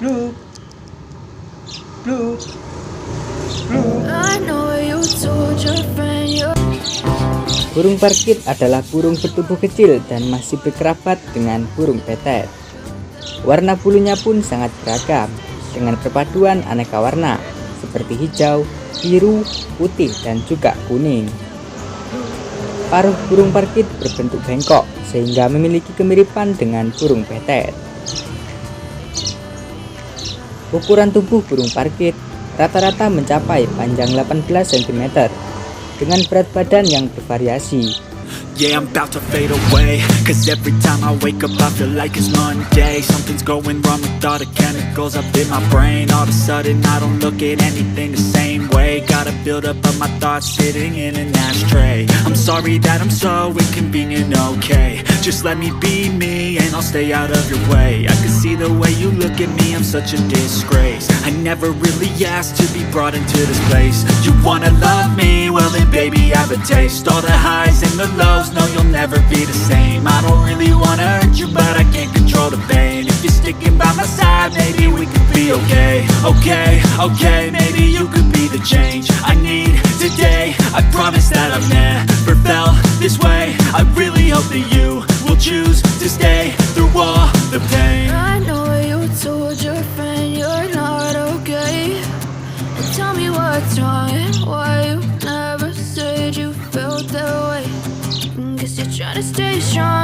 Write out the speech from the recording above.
Look, look, look. Burung parkit adalah burung bertubuh kecil dan masih berkerabat dengan burung petet. Warna bulunya pun sangat beragam, dengan perpaduan aneka warna seperti hijau, biru, putih, dan juga kuning. Paruh burung parkit berbentuk bengkok sehingga memiliki kemiripan dengan burung petet. Ukuran tubuh burung parkit rata-rata mencapai panjang 18 cm dengan berat badan yang bervariasi. Yeah, I'm about to fade away, cause every time I wake up I feel like it's Monday. Something's going wrong with all the chemicals up in my brain. All of a sudden I don't look at anything the same way. Gotta build up of my thoughts sitting in an ashtray. I'm sorry that I'm so inconvenient, okay. Just let me be me and I'll stay out of your way. I can see the way you look at me, I'm such a disgrace. I never really asked to be brought into this place. You wanna love me? Well then baby have a taste. All the highs and the lows, no you'll never be the same. I don't really wanna hurt you but I can't control the pain. If you're sticking by my side, maybe we could be okay. Okay, okay, maybe you could be the change I need today. I promise that I've never felt this way. I really hope that you will choose to stay through all the pain. I know you told your friend you're not okay, and tell me what's wrong and why you never said you felt that way. Guess you're trying to stay strong